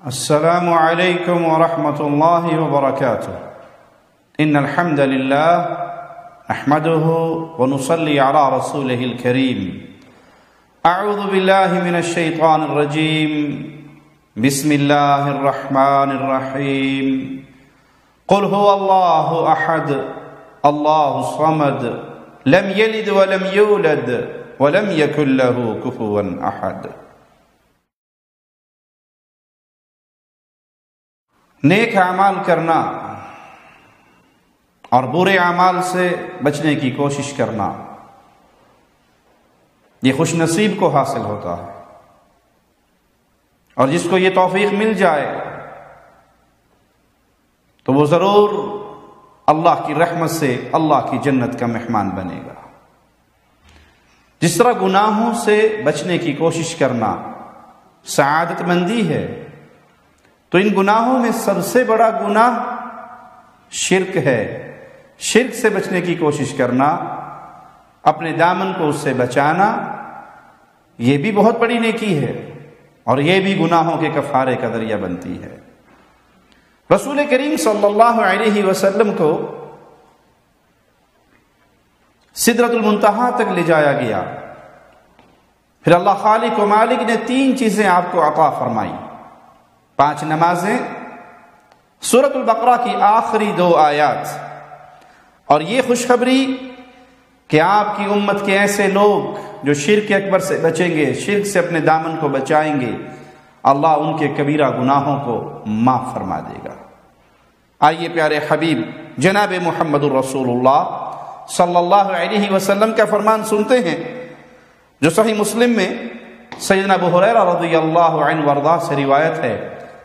السلام عليكم ورحمة الله وبركاته. إن الحمد لله نحمده ونصلي على رسوله الكريم. أعوذ بالله من الشيطان الرجيم. بسم الله الرحمن الرحيم. قل هو الله أحد الله الصمد لم يلد ولم يولد ولم يكن له كفوا أحد. نیک اعمال کرنا اور برے اعمال سے بچنے کی کوشش کرنا، یہ خوش نصیب کو حاصل ہوتا ہے، اور جس کو یہ توفیق مل جائے تو وہ ضرور اللہ کی رحمت سے اللہ کی جنت کا مہمان بنے گا۔ جس طرح گناہوں سے بچنے کی کوشش کرنا سعادت مندی ہے، تو ان گناہوں میں سب سے بڑا گناہ شرک ہے۔ شرک سے بچنے کی کوشش کرنا، اپنے دامن کو اس سے بچانا، یہ بھی بہت بڑی نیکی ہے، اور یہ بھی گناہوں کے کفارے کا ذریعہ بنتی ہے۔ رسول کریم صلی اللہ علیہ وسلم کو سدرۃ المنتہا تک لے جایا گیا، پھر اللہ خالق و مالک نے 3 چیزیں آپ کو عطا فرمائی: 5 نمازیں، سورۃ البقرہ کی آخری 2 آیات، اور یہ خوشخبری کہ آپ کی امت کے ایسے لوگ جو شرک اکبر سے بچیں گے، شرک سے اپنے دامن کو بچائیں گے، اللہ ان کے کبیرہ گناہوں کو معاف فرما دے گا۔ آئیے پیارے حبیب جناب محمد الرسول اللہ صلی اللہ علیہ وسلم کا فرمان سنتے ہیں، جو صحیح مسلم میں سیدنا ابو ہریرہ رضی اللہ عنہ وارضاہ سے روایت ہے۔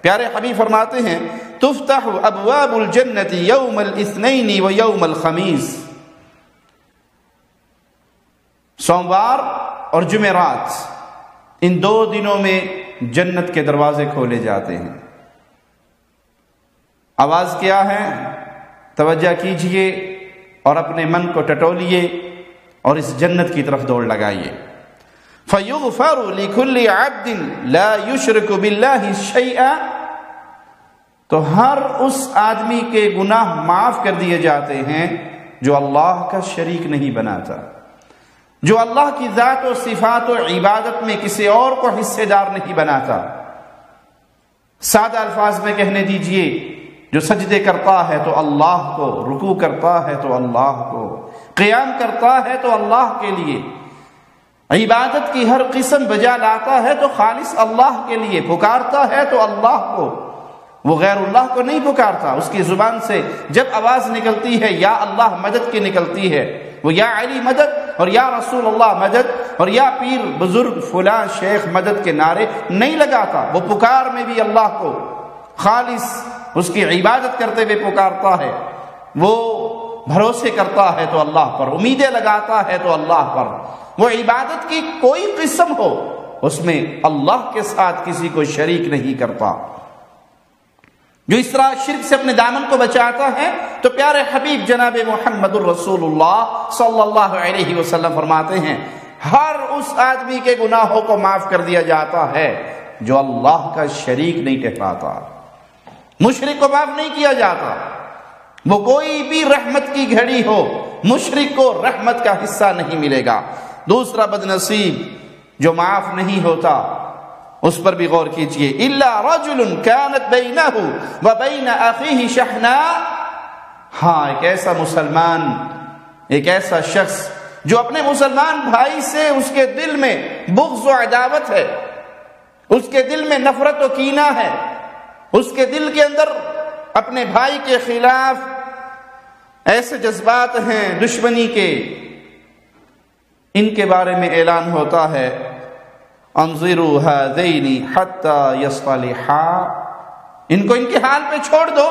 پیارے حبیب فرماتے ہیں: تفتح ابواب الجنت یوم الاثنین و یوم الخمیس۔ سوموار اور جمعرات، ان 2 دنوں میں جنت کے دروازے کھولے جاتے ہیں۔ آواز کیا ہے؟ توجہ کیجئے اور اپنے من کو ٹٹولیے اور اس جنت کی طرف دوڑ لگائیے۔ فَيُغْفَرُ لِكُلِّ عَبْدٍ لَا يُشْرِكُ بِاللَّهِ شَيْئًا، تو ہر اس آدمی کے گناہ معاف کر دیے جاتے ہیں جو اللہ کا شریک نہیں بناتا، جو اللہ کی ذات و صفات و عبادت میں کسی اور کو حصے دار نہیں بناتا۔ سادہ الفاظ میں کہنے دیجئے، جو سجدے کرتا ہے تو اللہ کو، رکوع کرتا ہے تو اللہ کو، قیام کرتا ہے تو اللہ کے لیے، عبادت کی ہر قسم بجا لاتا ہے تو خالص اللہ کے لیے، پکارتا ہے تو اللہ کو، وہ غیر اللہ کو نہیں پکارتا۔ اس کی زبان سے جب آواز نکلتی ہے یا اللہ مدد کی نکلتی ہے، وہ یا علی مدد اور یا رسول اللہ مدد اور یا پیر بزرگ فلاں شیخ مدد کے نعرے نہیں لگاتا، وہ پکار میں بھی اللہ کو، خالص اس کی عبادت کرتے ہوئے پکارتا ہے، وہ بھروسے کرتا ہے تو اللہ پر، امیدیں لگاتا ہے تو اللہ پر، وہ عبادت کی کوئی قسم ہو اس میں اللہ کے ساتھ کسی کو شریک نہیں کرتا۔ جو اس طرح شرک سے اپنے دامن کو بچاتا ہے، تو پیارے حبیب جناب محمد الرسول اللہ صلی اللہ علیہ وسلم فرماتے ہیں ہر اس آدمی کے گناہوں کو معاف کر دیا جاتا ہے جو اللہ کا شریک نہیں ٹھہراتا۔ مشرک کو معاف نہیں کیا جاتا، وہ کوئی بھی رحمت کی گھڑی ہو، مشرک کو رحمت کا حصہ نہیں ملے گا۔ دوسرا بدنصیب جو معاف نہیں ہوتا، اس پر بھی غور کیجئے۔ الا رجل كانت بينه وبين اخيه شحناء، ہاں ایک ایسا مسلمان، ایک ایسا شخص جو اپنے مسلمان بھائی سے اس کے دل میں بغض و عداوت ہے، اس کے دل میں نفرت و کینہ ہے، اس کے دل کے اندر اپنے بھائی کے خلاف ایسے جذبات ہیں دشمنی کے، ان کے بارے میں اعلان ہوتا ہے: انظروا هذین حتی یصطلحا، ان کو ان کے حال پہ چھوڑ دو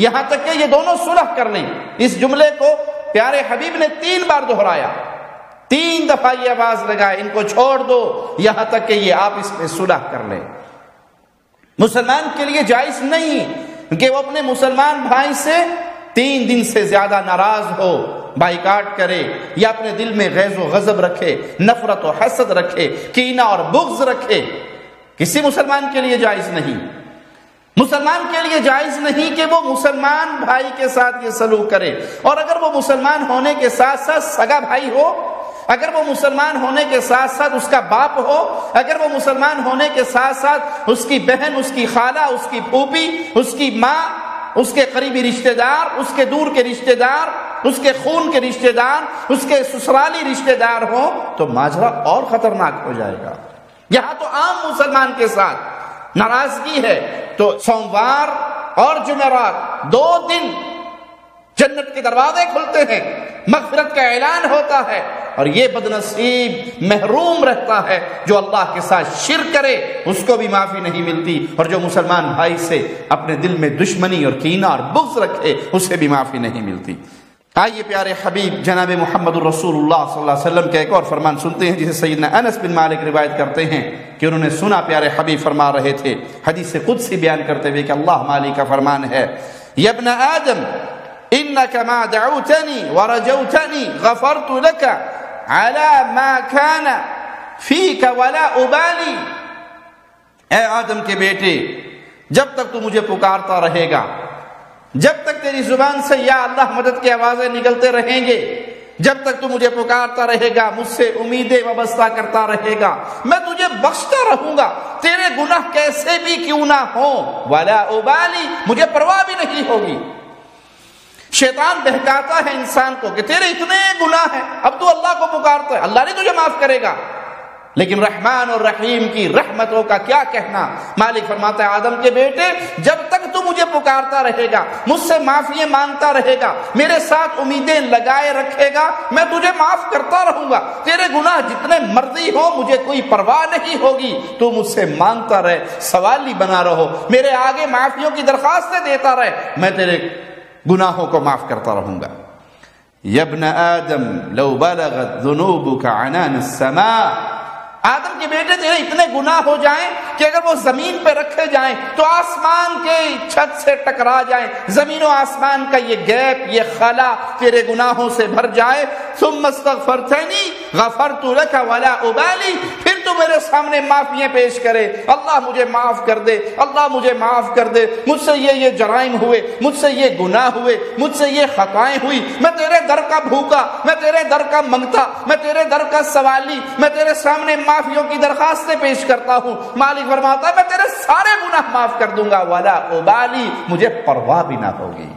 یہاں تک کہ یہ دونوں صلح کر لیں۔ اس جملے کو پیارے حبیب نے 3 بار دہرایا، 3 دفعہ یہ آواز لگائے، ان کو چھوڑ دو یہاں تک کہ یہ آپس میں صلح کر لیں۔ مسلمان کے لیے جائز نہیں کہ وہ اپنے مسلمان بھائی سے 3 دن سے زیادہ ناراض ہو، بائیکاٹ کرے، یا اپنے دل میں غیظ و غضب رکھے، نفرت و حسد رکھے، کینہ اور بغض رکھے، کسی مسلمان کے لیے جائز نہیں۔ مسلمان کے لیے جائز نہیں کہ وہ مسلمان بھائی کے ساتھ یہ سلوک کرے، اور اگر وہ مسلمان ہونے کے ساتھ ساتھ سگا بھائی ہو، اگر وہ مسلمان ہونے کے ساتھ ساتھ اس کا باپ ہو، اگر وہ مسلمان ہونے کے ساتھ ساتھ اس کی بہن، اس کی خالہ، اس کی پھوپھی، اس کی ماں، اس کے قریبی رشتہ دار، اس کے دور کے رشتہ دار، اس کے خون کے رشتہ دار، اس کے سسرالی رشتہ دار ہوں تو ماجرا اور خطرناک ہو جائے گا۔ یہاں تو عام مسلمان کے ساتھ ناراضگی ہے تو سوموار اور جمعرات 2 دن جنت کے دروازے کھلتے ہیں، مغفرت کا اعلان ہوتا ہے، اور یہ بدنصیب محروم رہتا ہے جو اللہ کے ساتھ شرک کرے، اس کو بھی معافی نہیں ملتی، اور جو مسلمان بھائی سے اپنے دل میں دشمنی اور کینہ اور بغض رکھے اسے بھی معافی نہیں ملتی۔ آئیے پیارے حبیب جناب محمد الرسول اللہ صلی اللہ علیہ وسلم کا ایک اور فرمان سنتے ہیں، جسے سیدنا انس بن مالک روایت کرتے ہیں کہ انہوں نے سنا پیارے حبیب فرما رہے تھے، حدیث قدسی بیان کرتے ہوئے کہ اللہ مالک کا فرمان ہے، یا ابن آدم انک ما دعوتنی ورجوتنی غفرت لک علی ما کان فیک ولا ابالی۔ اے آدم کے بیٹے، جب تک تو مجھے پکارتا رہے گا، جب تک تیری زبان سے یا اللہ مدد کی آوازیں نکلتے رہیں گے، جب تک تو مجھے پکارتا رہے گا، مجھ سے امیدیں وابستہ کرتا رہے گا، میں تجھے بخشتا رہوں گا، تیرے گناہ کیسے بھی کیوں نہ ہوں، ولا ابالی، مجھے پرواہ بھی نہیں ہوگی۔ شیطان بہکاتا ہے انسان کو کہ تیرے اتنے گناہ ہیں، اب تو اللہ کو پکارتا ہے، اللہ نہیں تجھے معاف کرے گا، لیکن رحمان اور رحیم کی رحمتوں کا کیا کہنا۔ مالک فرماتا ہے آدم کے بیٹے، جب تک تو مجھے پکارتا رہے گا، مجھ سے معافیاں مانگتا رہے گا، میرے ساتھ امیدیں لگائے رکھے گا، میں تجھے معاف کرتا رہوں گا، تیرے گناہ جتنے مرضی ہو مجھے کوئی پرواہ نہیں ہوگی، تو مجھ سے مانگتا رہے، سوالی بنا رہو، میرے آگے معافیوں کی درخواستیں دیتا رہے، میں تیرے گناہوں کو معاف کرتا رہوں گا۔ یا ابن آدم لو بلغت ذنوبک عنان السماء، آدم کے بیٹے تیرے اتنے گناہ ہو جائیں کہ اگر وہ زمین پہ رکھے جائیں تو آسمان کے چھت سے ٹکرا جائیں، زمین و آسمان کا یہ گیپ، یہ خلا تیرے گناہوں سے بھر جائے، ثم استغفرتنی غفرت لک ولا ابالی، پھر تو میرے سامنے معافیاں پیش کرے، اللہ مجھے معاف کر دے، اللہ مجھے معاف کر دے، مجھ سے یہ جرائم ہوئے، مجھ سے یہ گناہ ہوئے، مجھ سے یہ خطائیں ہوئی، میں تیرے در کا بھوکا، میں تیرے در کا منگتا، میں تیرے در کا سوالی، میں تیرے سامنے معافیوں کی درخواستیں پیش کرتا ہوں۔ مالک فرماتا ہے میں تیرے سارے گناہ معاف کر دوں گا، ولا ابالی، مجھے پرواہ بھی نہ ہوگی۔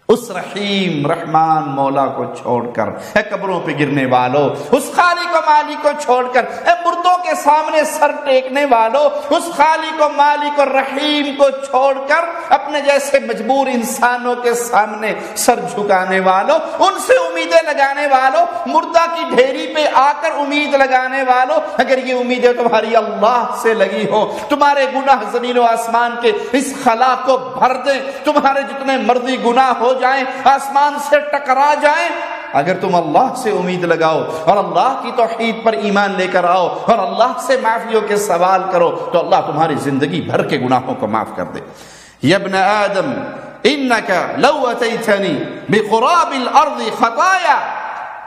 اس رحیم رحمان مولا کو چھوڑ کر، اے قبروں پہ گرنے والوں، اس خالق و مالک کو چھوڑ کر، اے مردوں کے سامنے سر ٹیکنے والوں، اس خالق و مالک اور رحیم کو چھوڑ کر اپنے جیسے مجبور انسانوں کے سامنے سر جھکانے والوں، ان سے امیدیں لگانے والوں، مردہ کی ڈھیری پہ آ کر امید لگانے والوں، اگر یہ امیدیں تمہاری اللہ سے لگی ہو، تمہارے گناہ زمین و آسمان کے اس خلا کو بھر دیں، تمہارے جتنے مرضی گناہ ہو جائیں، آسمان سے ٹکرا جائیں، اگر تم اللہ سے امید لگاؤ اور اللہ کی توحید پر ایمان لے کر آؤ اور اللہ سے معافیوں کے سوال کرو تو اللہ تمہاری زندگی بھر کے گناہوں کو معاف کر دے۔ یا ابن آدم انک لو اتیتنی بقراب الارض خطایا،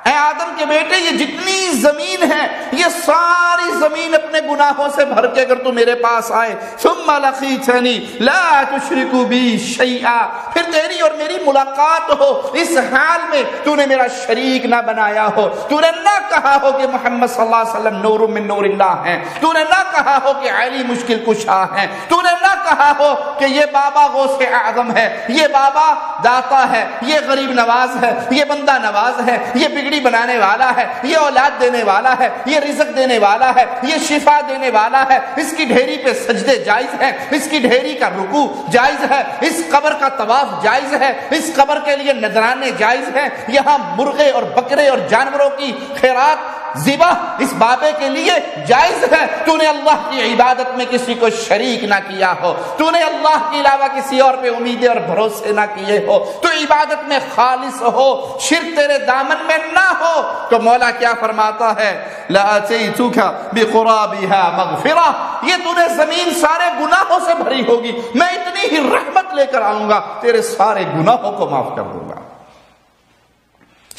اے آدم کے بیٹے یہ جتنی زمین ہے، یہ ساری زمین اپنے گناہوں سے بھر کے اگر تو میرے پاس آئے، ثم لقیتنی لا تشرک بی شیئا، پھر تیری اور میری ملاقات ہو اس حال میں تو نے میرا شریک نہ بنایا ہو، تو نے نہ کہا ہو کہ محمد صلی اللہ علیہ وسلم نور من نور اللہ ہیں، تو نے نہ کہا ہو کہ علی مشکل کشا ہیں، تو نے نہ کہا ہو کہ یہ بابا غوث اعظم ہے، یہ بابا داتا ہے، یہ غریب نواز ہے، یہ بندہ نواز ہے، یہ بگڑی بنانے والا ہے، یہ اولاد دینے والا ہے، یہ رزق دینے والا ہے، یہ شفا دینے والا ہے، اس کی ڈھیری پہ سجدے جائز ہیں، اس کی ڈھیری کا رکوع جائز ہے، اس قبر کا طواف جائز ہے، اس قبر کے لیے نذرانے جائز ہیں، یہاں مرغے اور بکرے اور جانوروں کی خیرات ذبح اس بابے کے لیے جائز ہے۔ تو نے اللہ کی عبادت میں کسی کو شریک نہ کیا ہو، تو نے اللہ کے علاوہ کسی اور پہ امیدیں اور بھروسے نہ کیے ہو، تو عبادت میں خالص ہو، شرک تیرے دامن میں نہ ہو، تو مولا کیا فرماتا ہے، لَأَتَيْتُكَ بِقُرَابِهَا مَغْفِرَةً، یہ تو نے زمین سارے گناہوں سے بھری ہوگی، میں اتنی ہی رحمت لے کر آؤں گا، تیرے سارے گناہوں کو معاف کر دوں گا۔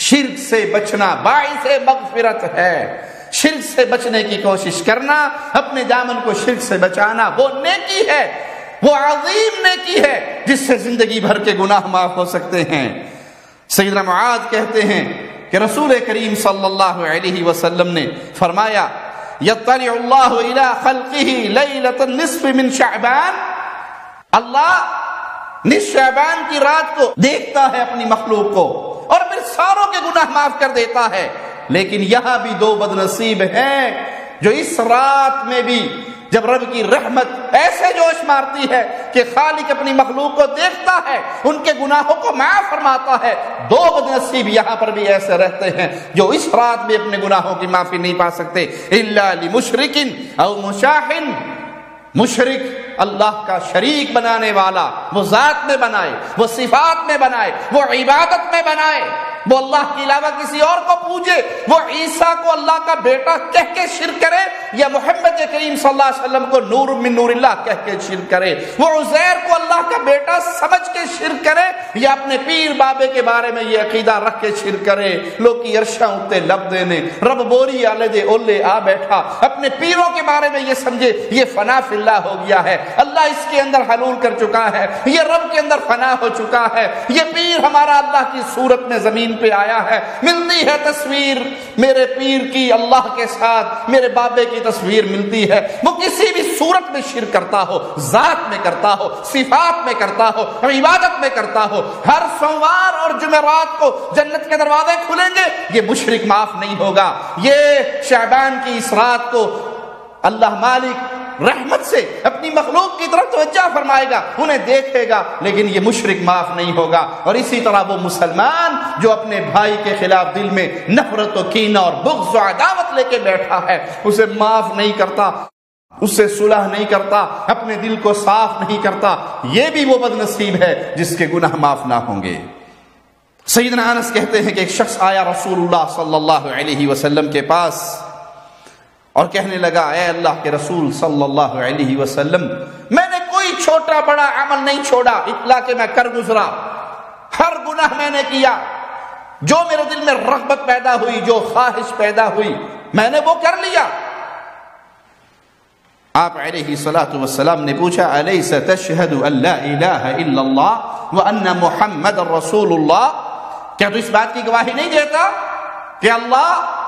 شرک سے بچنا باعث مغفرت ہے، شرک سے بچنے کی کوشش کرنا، اپنے دامن کو شرک سے بچانا وہ نیکی ہے۔ وہ عظیم نیکی ہے جس سے زندگی بھر کے گناہ معاف ہو سکتے ہیں۔ سیدنا معاذ کہتے ہیں کہ رسول کریم صلی اللہ علیہ وسلم نے فرمایا یطلع اللہ الی خلقہ لیلۃ النصف من شعبان، اللہ نصف شعبان کی رات کو دیکھتا ہے اپنی مخلوق کو اور پھر ساروں کے گناہ معاف کر دیتا ہے۔ لیکن یہاں بھی دو بد نصیب ہیں جو اس رات میں بھی جب رب کی رحمت ایسے جوش مارتی ہے کہ خالق اپنی مخلوق کو دیکھتا ہے، ان کے گناہوں کو معاف فرماتا ہے، دو بد نصیب یہاں پر بھی ایسے رہتے ہیں جو اس رات میں اپنے گناہوں کی معافی نہیں پا سکتے۔ الا لمشرک او مشاحن، مشرک اللہ کا شریک بنانے والا، وہ ذات میں بنائے، وہ صفات میں بنائے، وہ عبادت میں بنائے، وہ اللہ کے علاوہ کسی اور کو پوجے، وہ عیسیٰ کو اللہ کا بیٹا کہہ کے شرک کرے یا محمد کریم صلی اللہ علیہ وسلم کو نور من نور اللہ کہہ کے شرک کرے، وہ عزیر کو اللہ کا بیٹا سمجھ کے شرک کرے یا اپنے پیر بابے کے بارے میں یہ عقیدہ رکھ کے شرک کرے، لوگ کی عرشاں اتے لب دینے، رب بوری آلے دے اولے آ بیٹھا، اپنے پیروں کے بارے میں یہ سمجھے یہ فنا فی اللہ ہو گیا ہے، اللہ اس کے اندر حلول کر چکا ہے، یہ رب کے اندر فنا ہو چکا ہے، یہ پیر ہمارا اللہ کی صورت میں زمین پہ آیا ہے، ملتی ہے تصویر میرے پیر کی اللہ کے ساتھ، میرے بابے کی تصویر ملتی ہے، وہ کسی بھی صورت میں شرک کرتا ہو، ذات میں کرتا ہو، صفات میں کرتا ہو، عبادت میں کرتا ہو، ہر سوموار اور جمعرات کو جنت کے دروازے کھلیں گے، یہ مشرک معاف نہیں ہوگا۔ یہ شعبان کی اس رات کو اللہ مالک رحمت سے اپنی مخلوق کی طرف توجہ فرمائے گا، انہیں دیکھے گا، لیکن یہ مشرک معاف نہیں ہوگا۔ اور اسی طرح وہ مسلمان جو اپنے بھائی کے خلاف دل میں نفرت و کینہ اور بغض و عداوت لے کے بیٹھا ہے، اسے معاف نہیں کرتا، اس سے صلح نہیں کرتا، اپنے دل کو صاف نہیں کرتا، یہ بھی وہ بد نصیب ہے جس کے گناہ معاف نہ ہوں گے۔ سیدنا انس کہتے ہیں کہ ایک شخص آیا رسول اللہ صلی اللہ علیہ وسلم کے پاس اور کہنے لگا اے اللہ کے رسول صلی اللہ علیہ وسلم، میں نے کوئی چھوٹا بڑا عمل نہیں چھوڑا، اطلاع کہ میں کر گزرا، ہر گناہ میں نے کیا، جو میرے دل میں رغبت پیدا ہوئی، جو خواہش پیدا ہوئی، میں نے وہ کر لیا۔ آپ علیہ الصلوۃ والسلام نے پوچھا الیس تشہد ان لا الہ الا اللہ وان محمد رسول اللہ، کیا تو اس بات کی گواہی نہیں دیتا کہ اللہ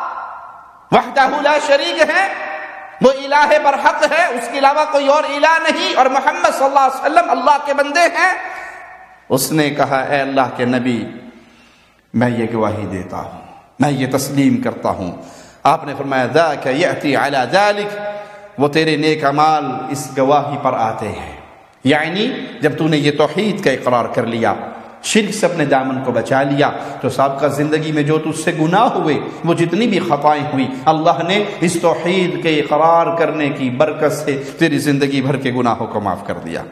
وحدہ لا شریک ہے، وہ الہ برحق ہے، اس کے علاوہ کوئی اور الہ نہیں، اور محمد صلی اللہ علیہ وسلم اللہ کے بندے ہیں؟ اس نے کہا اے اللہ کے نبی، میں یہ گواہی دیتا ہوں، میں یہ تسلیم کرتا ہوں۔ آپ نے فرمایا ذاک یأتی علی ذلک، وہ تیرے نیک اعمال اس گواہی پر آتے ہیں، یعنی جب تو نے یہ توحید کا اقرار کر لیا، شرک سے اپنے دامن کو بچا لیا، تو سابقہ زندگی میں جو تجھ سے گناہ ہوئے، وہ جتنی بھی خطائیں ہوئی، اللہ نے اس توحید کے اقرار کرنے کی برکت سے تیری زندگی بھر کے گناہوں کو معاف کر دیا۔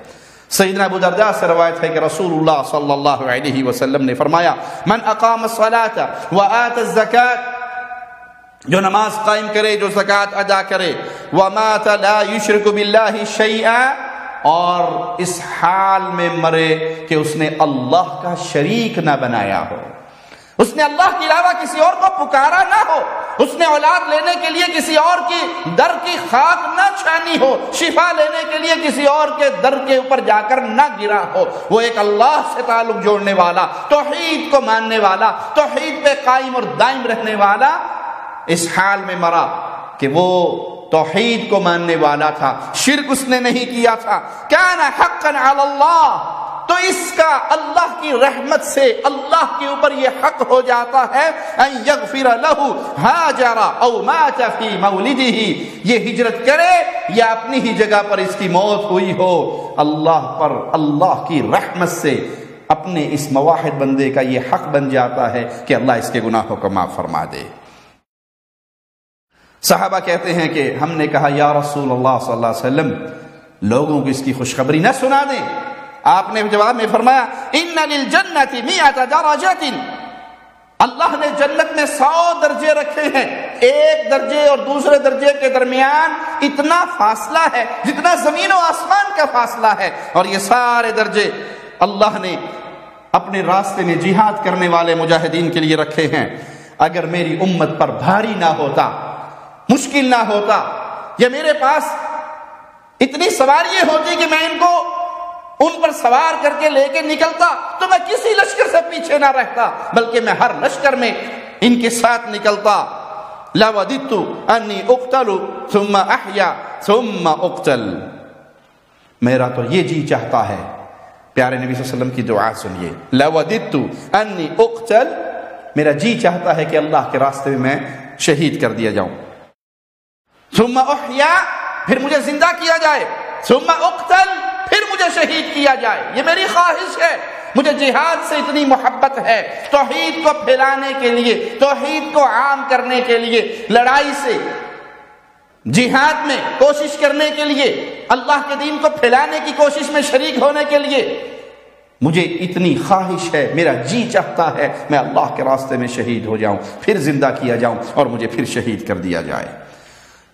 سیدنا ابو درداء سے روایت ہے کہ رسول اللہ صلی اللہ علیہ وسلم نے فرمایا من اقام الصلاة وآت الزکاة، جو نماز قائم کرے، جو زکوٰۃ ادا کرے، ومات لا یشرک باللہ شیئا، اور اس حال میں مرے کہ اس نے اللہ کا شریک نہ بنایا ہو، اس نے اللہ کے علاوہ کسی اور کو پکارا نہ ہو، اس نے اولاد لینے کے لیے کسی اور کی در کی خاک نہ چھانی ہو، شفا لینے کے لیے کسی اور کے در کے اوپر جا کر نہ گرا ہو، وہ ایک اللہ سے تعلق جوڑنے والا، توحید کو ماننے والا، توحید پہ قائم اور دائم رہنے والا، اس حال میں مرا کہ وہ توحید کو ماننے والا تھا، شرک اس نے نہیں کیا تھا، کان حقا علی اللہ، تو اس کا اللہ کی رحمت سے اللہ کے اوپر یہ حق ہو جاتا ہے ان یغفر لہ ہاجر او مات فی مولدہ، یہ ہجرت کرے یا اپنی ہی جگہ پر اس کی موت ہوئی ہو، اللہ پر اللہ کی رحمت سے اپنے اس موحد بندے کا یہ حق بن جاتا ہے کہ اللہ اس کے گناہوں کو معاف فرما دے۔ صحابہ کہتے ہیں کہ ہم نے کہا یا رسول اللہ صلی اللہ علیہ وسلم، لوگوں کو اس کی خوشخبری نہ سنا دیں؟ آپ نے جواب میں فرمایا ان للجنۃ 100 درجات، اللہ نے جنت میں 100 درجے رکھے ہیں، ایک درجے اور دوسرے درجے کے درمیان اتنا فاصلہ ہے جتنا زمین و آسمان کا فاصلہ ہے، اور یہ سارے درجے اللہ نے اپنے راستے میں جہاد کرنے والے مجاہدین کے لیے رکھے ہیں۔ اگر میری امت پر بھاری نہ ہوتا، مشکل نہ ہوتا، یا میرے پاس اتنی سواریاں ہوتی کہ میں ان کو ان پر سوار کر کے لے کے نکلتا تو میں کسی لشکر سے پیچھے نہ رہتا، بلکہ میں ہر لشکر میں ان کے ساتھ نکلتا۔ لَوَدِدْتُ أَنِّي أُقْتَلُ ثُمَّ أَحْيَا ثُمَّ أُقْتَلْ، میرا تو یہ جی چاہتا ہے، پیارے نبی صلی اللہ علیہ وسلم کی دعا سنیے، لَوَدِدْتُ أَنِّي أُقْتَلْ، میرا جی چاہتا ہے کہ اللہ کے راستے میں میں شہید کر دیا جاؤں، ثُمَّ أُحْيَا، پھر مجھے زندہ کیا جائے، ثُمَّ أُقْتَلْ، پھر مجھے شہید کیا جائے، یہ میری خواہش ہے۔ مجھے جہاد سے اتنی محبت ہے، توحید کو پھیلانے کے لیے، توحید کو عام کرنے کے لیے، لڑائی سے، جہاد میں کوشش کرنے کے لیے، اللہ کے دین کو پھیلانے کی کوشش میں شریک ہونے کے لیے مجھے اتنی خواہش ہے، میرا جی چاہتا ہے میں اللہ کے راستے میں شہید ہو جاؤں، پھر زندہ کیا جاؤں اور مجھے پھر شہید کر دیا جائے۔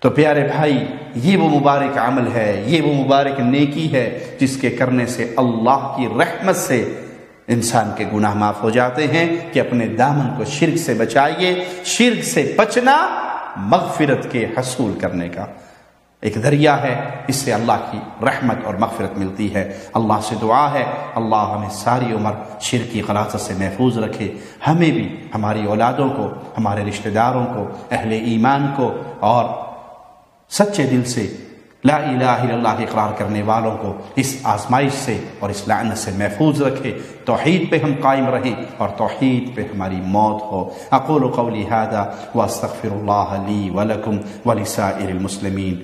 تو پیارے بھائی، یہ وہ مبارک عمل ہے، یہ وہ مبارک نیکی ہے جس کے کرنے سے اللہ کی رحمت سے انسان کے گناہ معاف ہو جاتے ہیں۔ کہ اپنے دامن کو شرک سے بچائیے، شرک سے بچنا مغفرت کے حصول کرنے کا ایک ذریعہ ہے، اس سے اللہ کی رحمت اور مغفرت ملتی ہے۔ اللہ سے دعا ہے اللہ ہمیں ساری عمر شرک کی غلاظت سے محفوظ رکھے، ہمیں بھی، ہماری اولادوں کو، ہمارے رشتہ داروں کو، اہل ایمان کو اور سچے دل سے لا الہ الا اللہ کے اقرار کرنے والوں کو اس آزمائش سے اور اس لعنت سے محفوظ رکھے، توحید پہ ہم قائم رہیں اور توحید پہ ہماری موت ہو۔ اقول قولی ھذا واستغفر اللہ لی ولکم ولسائر المسلمین۔